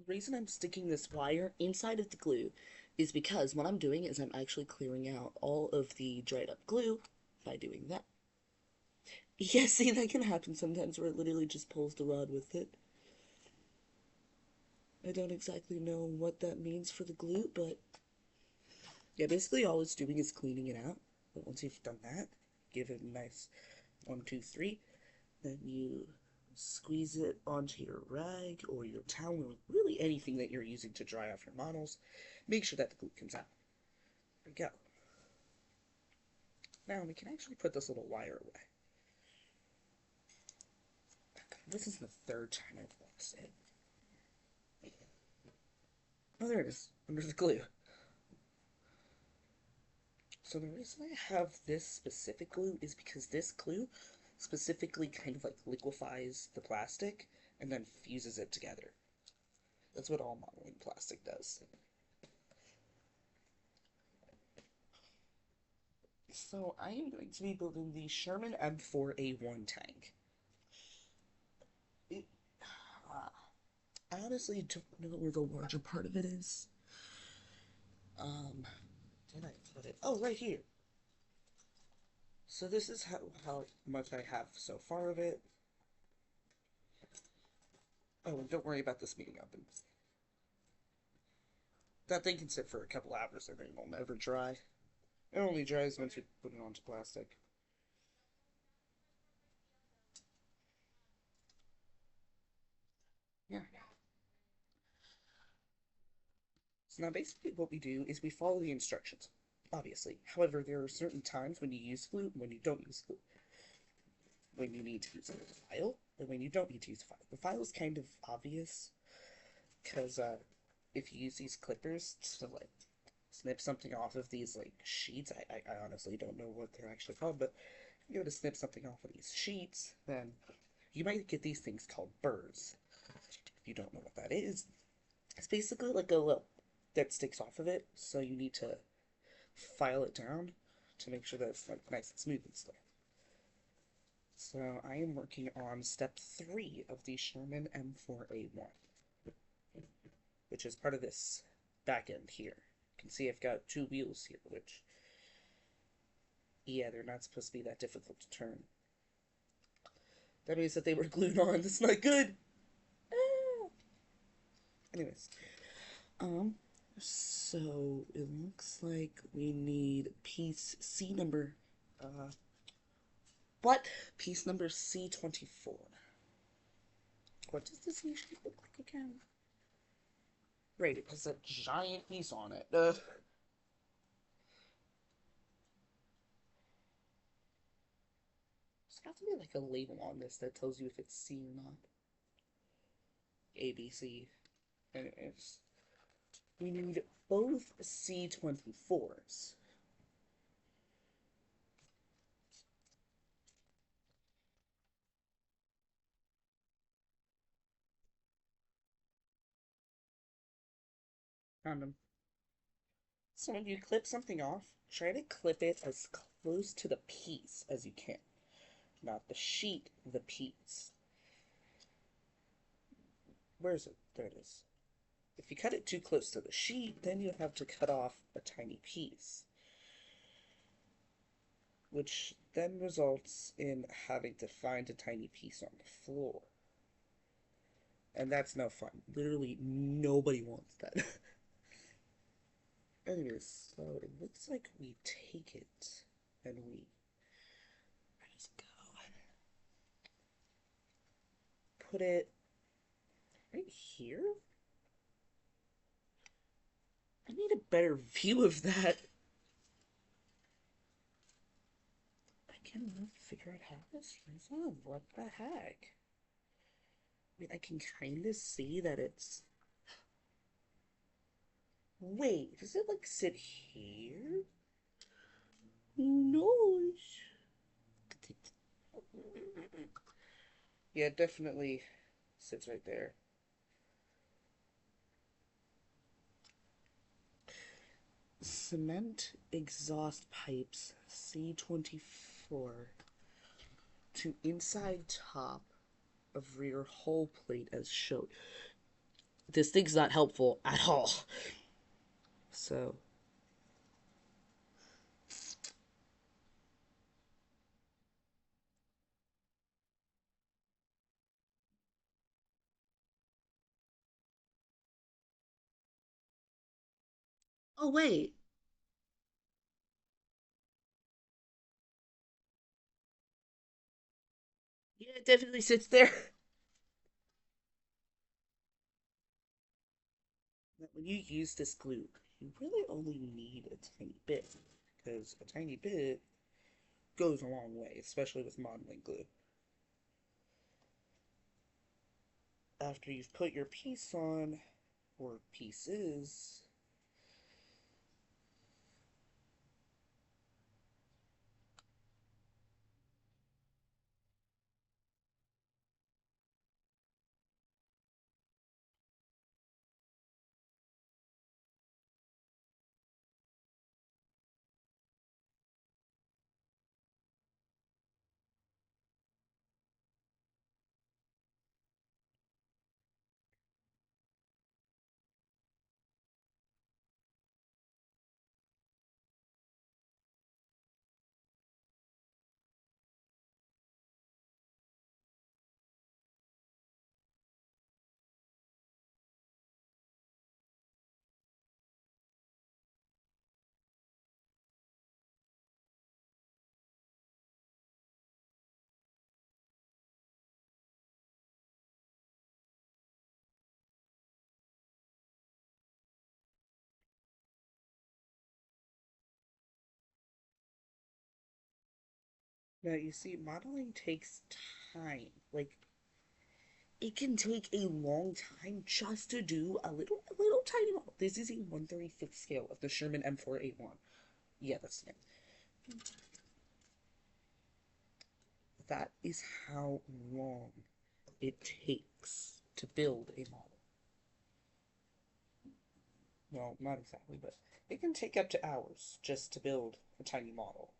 The reason I'm sticking this wire inside of the glue is because what I'm doing is I'm actually clearing out all of the dried up glue by doing that. Yeah, see, that can happen sometimes where it literally just pulls the rod with it. I don't exactly know what that means for the glue, but yeah, basically all it's doing is cleaning it out. But once you've done that, give it a nice 1, 2, 3. Then you squeeze it onto your rag or your towel or really anything that you're using to dry off your models. Make sure that the glue comes out. There we go. Now we can actually put this little wire away. This is the third time I've lost it. Oh, there it is, under the glue. So the reason I have this specific glue is because this glue specifically kind of like liquefies the plastic and then fuses it together. That's what all modeling plastic does. So I am going to be building the Sherman M4 A1 tank. It, I honestly don't know where the larger part of it is. Um, did I put it? Oh, right here. So this is how much I have so far of it. Oh, and don't worry about this being open. That thing can sit for a couple hours and it will never dry. It only dries once you put it onto plastic. Yeah. So now basically what we do is we follow the instructions, obviously. However, there are certain times when you use glue and when you don't use glue. When you need to use a file and when you don't need to use a file. The file is kind of obvious because if you use these clippers to like snip something off of these like sheets, I honestly don't know what they're actually called, but if you go to snip something off of these sheets, then you might get these things called burrs. If you don't know what that is, it's basically like a lip that sticks off of it, so you need to file it down to make sure that it's like nice and smooth and stuff. So I am working on step 3 of the Sherman M4A1, which is part of this back end here. You can see I've got 2 wheels here, which, yeah, they're not supposed to be that difficult to turn. That means that they were glued on. That's not good. Ah. Anyways, um, so it looks like we need piece C number, uh, what? Piece number C24. What does this usually look like again? Right, it has a giant piece on it. There's got to be like a label on this that tells you if it's C or not. A, B, C. Anyways, we need both C24s. Found them. So when you clip something off, try to clip it as close to the piece as you can. Not the sheet, the piece. Where is it? There it is. If you cut it too close to the sheet, then you have to cut off a tiny piece, which then results in having to find a tiny piece on the floor. And that's no fun. Literally, nobody wants that. Anyways, so it looks like we take it and we just go put it right here. I need a better view of that. I cannot figure out how this is on. What the heck? I mean, I can kind of see that it's. Wait, does it like sit here? No. Yeah, it definitely sits right there. Cement exhaust pipes C24 to inside top of rear hull plate as shown. This thing's not helpful at all. So, oh wait, yeah, it definitely sits there. That when you use this glue, you really only need a tiny bit, because a tiny bit goes a long way, especially with modeling glue. After you've put your piece on, or pieces, now you see, modeling takes time. Like, it can take a long time just to do a little tiny model. This is a 1/35th scale of the Sherman M4 A1. Yeah, that's the name. That is how long it takes to build a model. Well, not exactly, but it can take up to hours just to build a tiny model.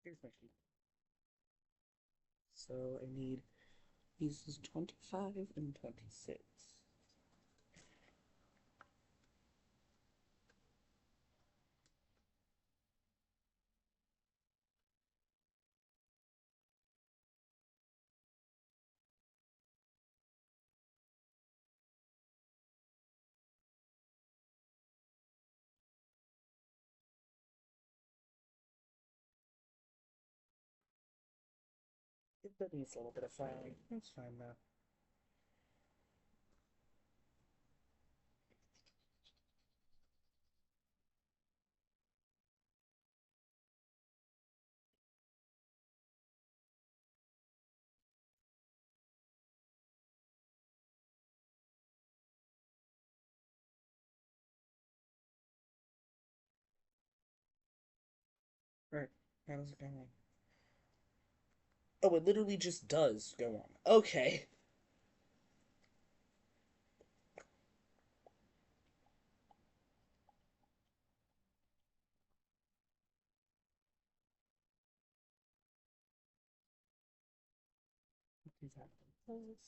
Here's my sheet. So I need pieces 25 and 26. It needs a little bit of filing. That's fine though. Right. How does it go on? Oh, it literally just does go on. Okay. Do that like this.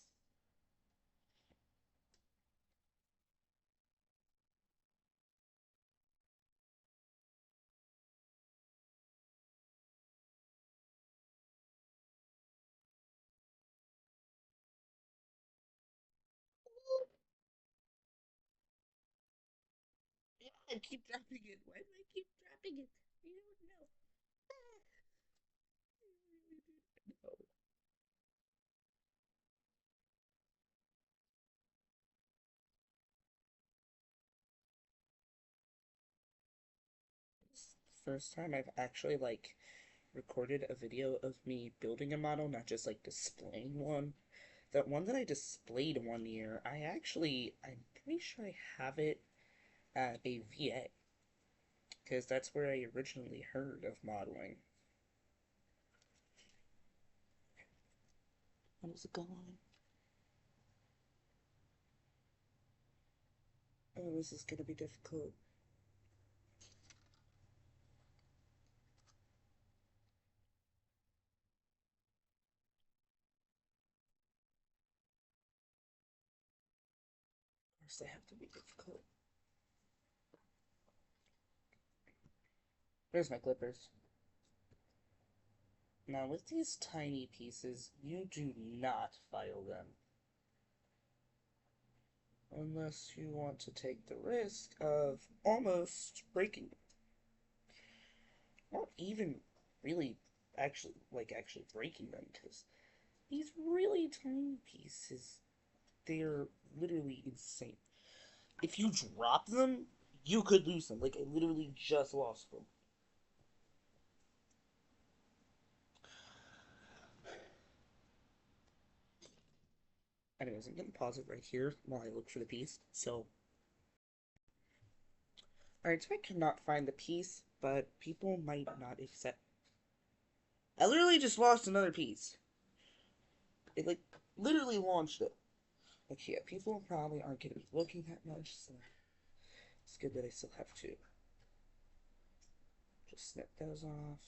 Yeah, I keep dropping it. Why do I keep dropping it? I don't know. I really don't know. It's the first time I've actually like recorded a video of me building a model, not just like displaying one. That one that I displayed one year, I'm pretty sure I have it at a VA, because that's where I originally heard of modeling. What is it going? Oh, this is gonna be difficult. Of course, they have to be difficult. There's my clippers. Now, with these tiny pieces, you do not file them. Unless you want to take the risk of almost breaking them. Or even really actually breaking them, because these really tiny pieces, they're literally insane. If you drop them, you could lose them. Like, I literally just lost them. Anyways, I'm gonna pause it right here while I look for the piece. So, alright, so I cannot find the piece, but people might not accept. I literally just lost another piece. It, like, literally launched it. Like, yeah, people probably aren't gonna be looking that much, so it's good that I still have to just snip those off.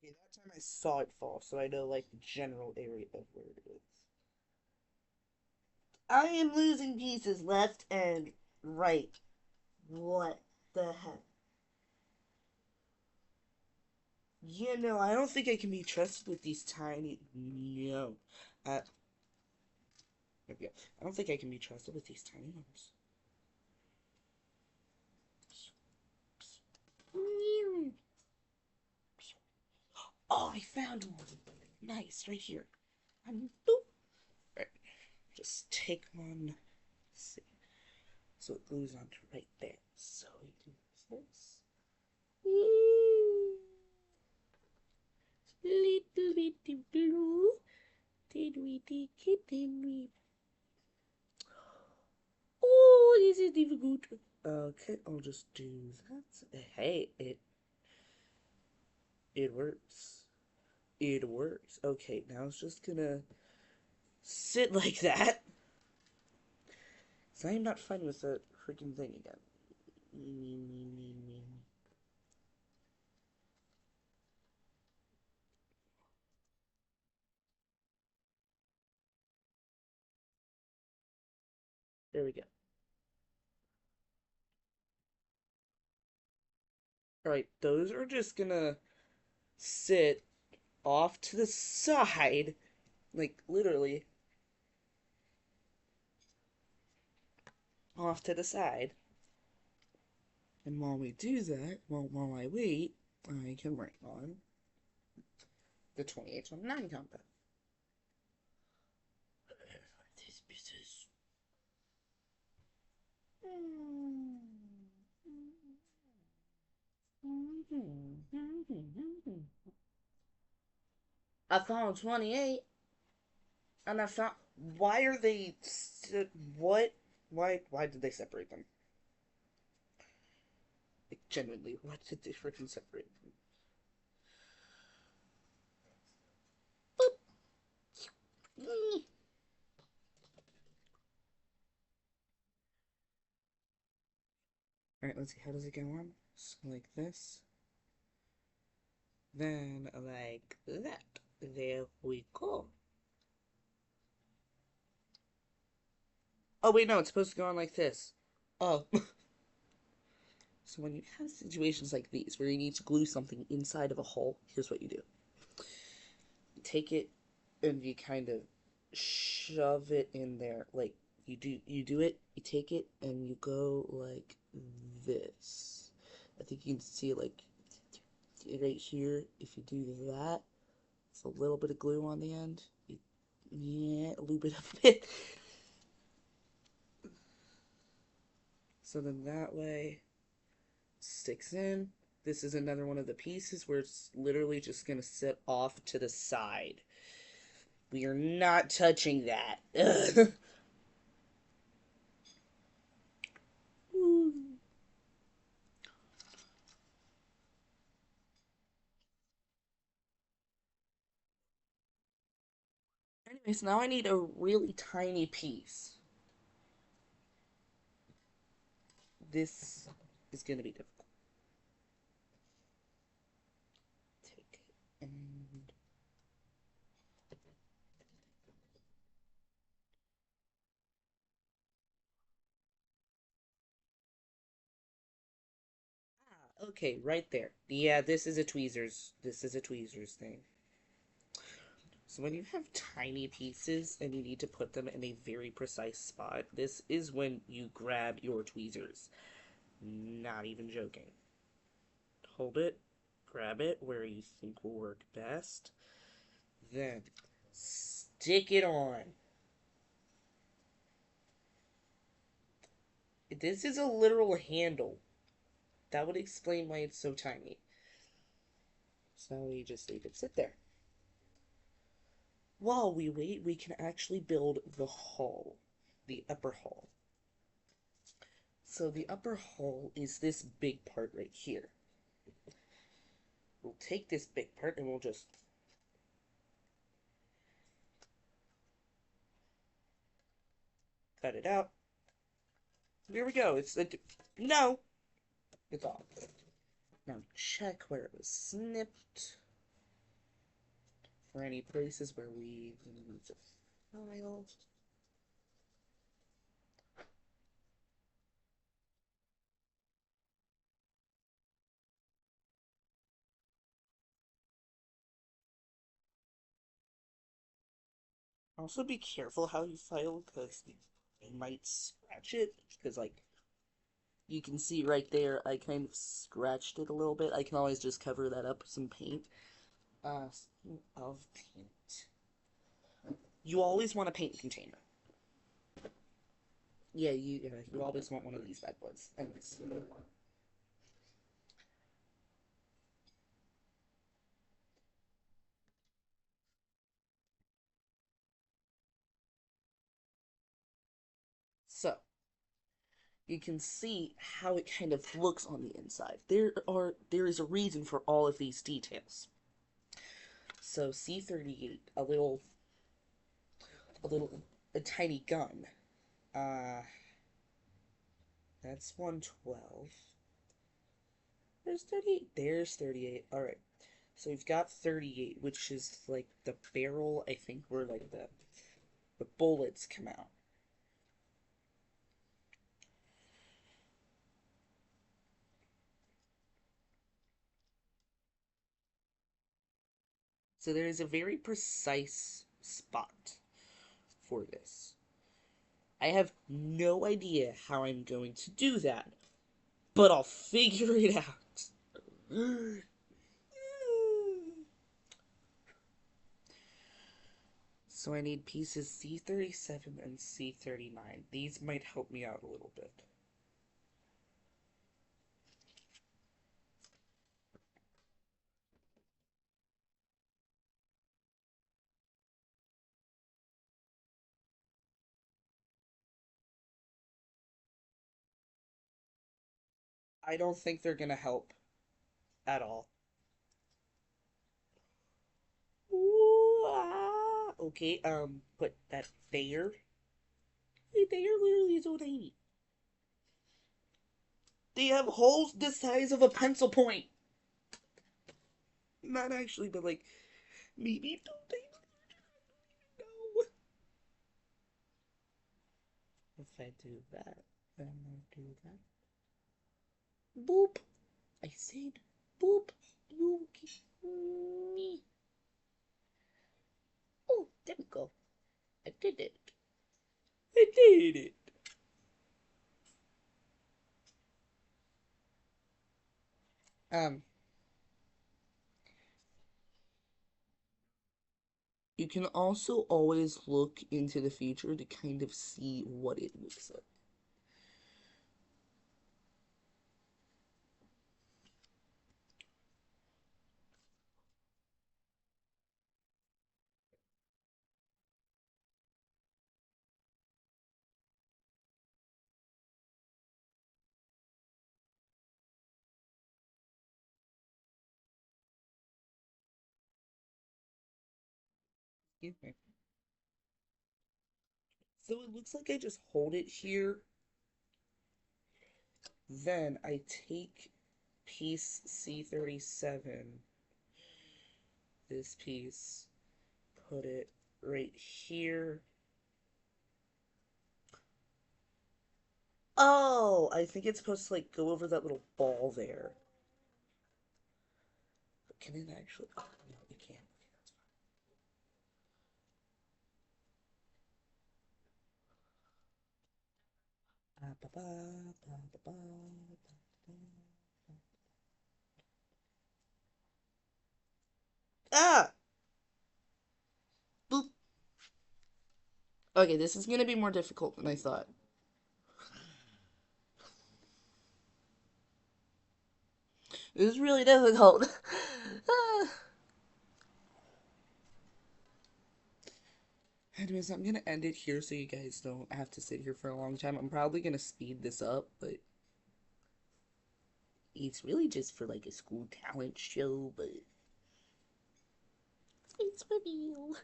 Okay, that time I saw it fall, so I know, like, the general area of where it is. I am losing pieces left and right. What the heck? I don't think I can be trusted with these tiny. No. Uh, yeah, I don't think I can be trusted with these tiny ones. Oh, I found one. Nice, right here. Boop. Right, just take one. Let's see. So it glues onto right there. So we do this. Little bit of glue. Did we take it? Did we? Oh, this is difficult. Okay, I'll just do that. Hey, it works. It works. Okay, now it's just gonna sit like that. So I'm not fine with the freaking thing again. There we go. Alright, those are just gonna sit off to the side. Like, literally, off to the side. And while we do that, while I wait, I can write on the 2829 compound. These pieces. I found 28, and I found. Why are they. What? Why did they separate them? Like, genuinely, why did they freaking separate them? Alright, let's see, how does it go on? So, like this. Then, like that. There we go. Oh, wait, no, it's supposed to go on like this. Oh. So when you have situations like these where you need to glue something inside of a hole, here's what you do. You take it and you kind of shove it in there. Like you do it, you take it and you go like this. I think you can see like right here. If you do that, it's a little bit of glue on the end. Yeah, lube it up a bit. So then that way sticks in. This is another one of the pieces where it's literally just going to sit off to the side. We are not touching that. Okay, so now I need a really tiny piece. This is gonna be difficult. Take it and okay, right there. Yeah, this is a tweezers. This is a tweezers thing. So when you have tiny pieces and you need to put them in a very precise spot, this is when you grab your tweezers. Not even joking. Hold it, grab it where you think will work best, then stick it on. This is a literal handle. That would explain why it's so tiny. So we just leave it sit there. While we wait, we can actually build the hull, the upper hull. So the upper hull is this big part right here. We'll take this big part and we'll just cut it out. Here we go. No, it's off. Now check where it was snipped for any places where we need to file. Also be careful how you file because you might scratch it because like you can see right there I kind of scratched it a little bit. I can always just cover that up with some paint. Of paint. You always want a paint container. Yeah, you always want one of these bad boys. Anyways. So you can see how it kind of looks on the inside. There is a reason for all of these details. So C-38, a tiny gun. Uh, that's 112. There's 38. There's 38. All right. So we've got 38, which is like the barrel, I think, where like the bullets come out. So there is a very precise spot for this. I have no idea how I'm going to do that, but I'll figure it out. So I need pieces C-37 and C-39. These might help me out a little bit. I don't think they're gonna help at all. Ooh, ah. Okay, put that there. They are literally so tiny. They have holes the size of a pencil point. Not actually, but like maybe don't they know? If I do that, then I do that. Boop. I said boop. You give me. Oh, there we go. I did it. I did it. Um, you can also always look into the future to kind of see what it looks like. Excuse me. So it looks like I just hold it here. Then I take piece C37, this piece, put it right here. Oh, I think it's supposed to like go over that little ball there. But can it actually? Oh, no, it can't. Okay, that's fine. Ah! Boop. Okay, this is gonna be more difficult than I thought. This is really difficult. Anyways, I'm gonna end it here so you guys don't have to sit here for a long time. I'm probably gonna speed this up, but it's really just for like a school talent show, but it's reveal.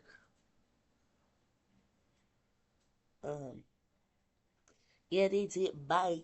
Um, yeah, that's it. Bye.